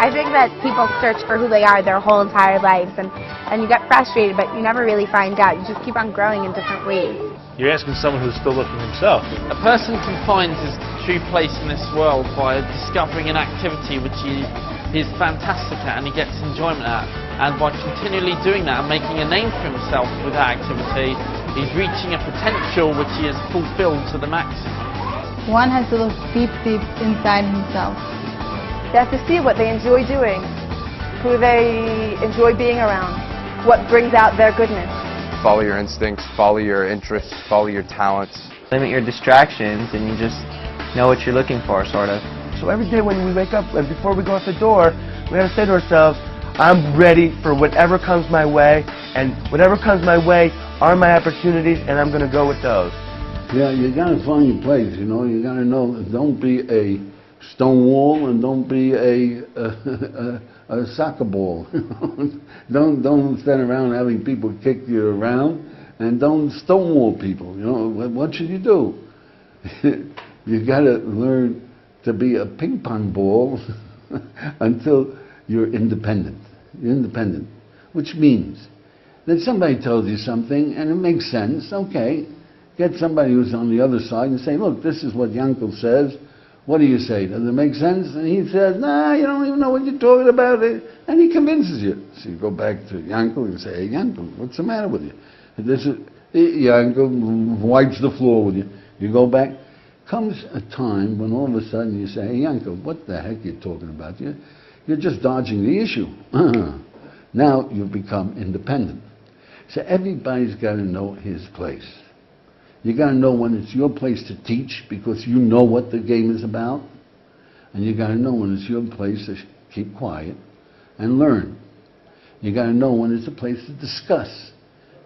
I think that people search for who they are their whole entire lives, and you get frustrated, but you never really find out. You just keep on growing in different ways. You're asking someone who's still looking himself. A person can find his true place in this world by discovering an activity which he is fantastic at and he gets enjoyment at. And by continually doing that and making a name for himself with that activity, he's reaching a potential which he has fulfilled to the maximum. One has to look deep, deep inside himself. They have to see what they enjoy doing, who they enjoy being around, what brings out their goodness. Follow your instincts, follow your interests, follow your talents. Limit your distractions and you just know what you're looking for, sort of. So every day when we wake up and before we go out the door, we have to say to ourselves, I'm ready for whatever comes my way, and whatever comes my way are my opportunities, and I'm going to go with those. Yeah, you got to find your place, you know. You got to know, don't be a stone wall and don't be a soccer ball. don't stand around having people kick you around, and don't stonewall people. You know, what should you do? You got to learn to be a ping pong ball until you're independent. You're independent, which means that somebody tells you something and it makes sense. Okay, get somebody who's on the other side and say, look, this is what Yankel says. What do you say? Does it make sense? And he says, nah, you don't even know what you're talking about. And he convinces you. So you go back to Yankel and say, hey, Yankel, what's the matter with you? And this is, Yankel wipes the floor with you. You go back. Comes a time when all of a sudden you say, hey, Yankel, what the heck are you talking about? You're just dodging the issue. Now you've become independent. So everybody's got to know his place. You got to know when it's your place to teach because you know what the game is about. And you got to know when it's your place to keep quiet and learn. You got to know when it's a place to discuss.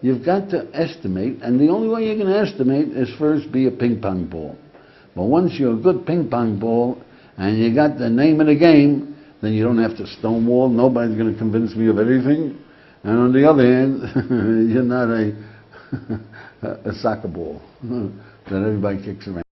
You've got to estimate, and the only way you can estimate is first be a ping pong ball. But once you're a good ping pong ball and you got the name of the game, then you don't have to stonewall. Nobody's going to convince me of anything. And on the other hand, you're not a soccer ball that everybody kicks around.